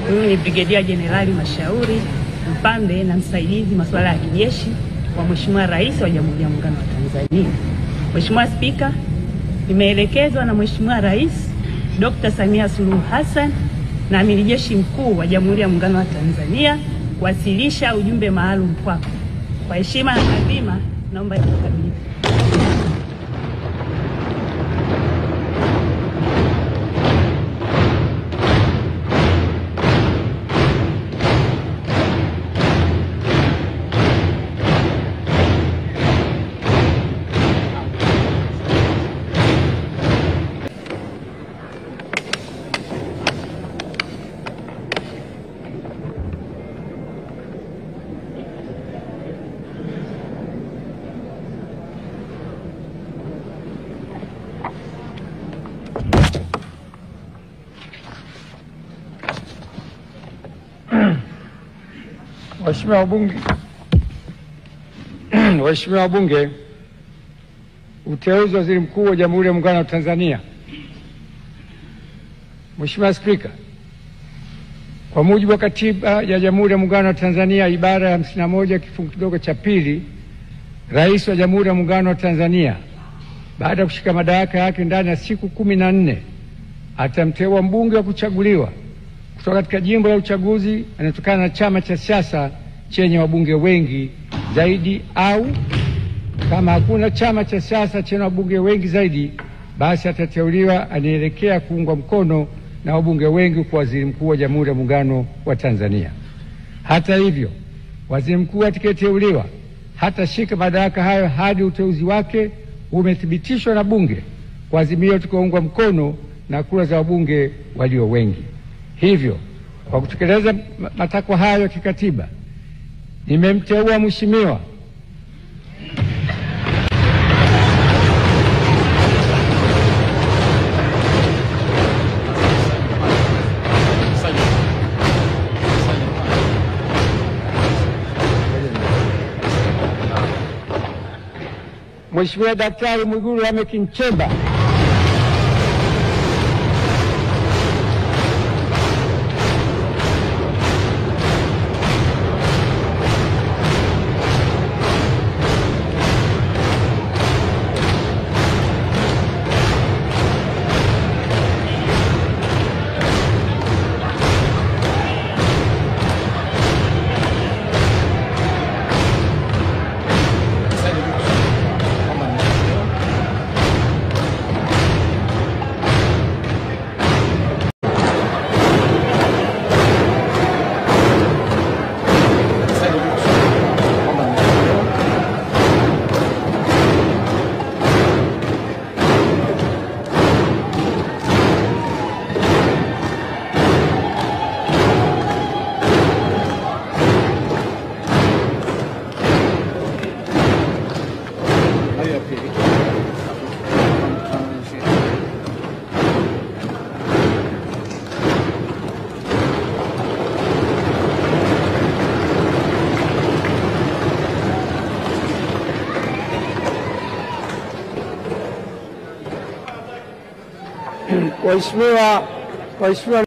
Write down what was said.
Mimi ni Brigedia Jenerali Mashauri, mpambe na msaidizi masuala ya kijeshi wa Mheshimiwa Rais wa Jamhuri ya Muungano wa Tanzania. Mheshimiwa Spika, nimeelekezwa na Mheshimiwa Rais Dr. Samia Suluhu Hassan na Amiri Jeshi Mkuu wa Jamhuri ya Muungano wa Tanzania kuwasilisha ujumbe maalum kwako. Kwa heshima na taadhima, naomba nikukabidhi. Waheshimiwa wabunge, uteuzi wa Waziri Mkuu wa Jamhuri ya Muungano wa Tanzania. Mheshimiwa Spika, kwa mujibu wa Katiba ya Jamhuri ya Muungano wa Tanzania ibara ya 51 kifungu kidogo cha pili, Rais wa Jamhuri ya Muungano wa Tanzania baada ya kushika madaraka yake ndani ya siku 14 atamteua mbunge wa kuchaguliwa kutoka katika jimbo la uchaguzi anatokana na chama cha siasa chenye wabunge wengi zaidi, au kama hakuna chama cha siasa chenye wabunge wengi zaidi, basi atateuliwa anaelekea kuungwa mkono na wabunge wengi kwa Waziri Mkuu wa Jamhuri ya Muungano wa Tanzania. Hata hivyo, Waziri Mkuu atakayeteuliwa hatashika madaraka hayo hadi uteuzi wake umethibitishwa na Bunge kwa azimio tukaungwa mkono na kura za wabunge walio wengi. Hivyo, kwa kutekeleza matakwa hayo ya kikatiba, nimemteua Mheshimiwa Daktari Mwigulu Lameck Nchemba Waheshimiwa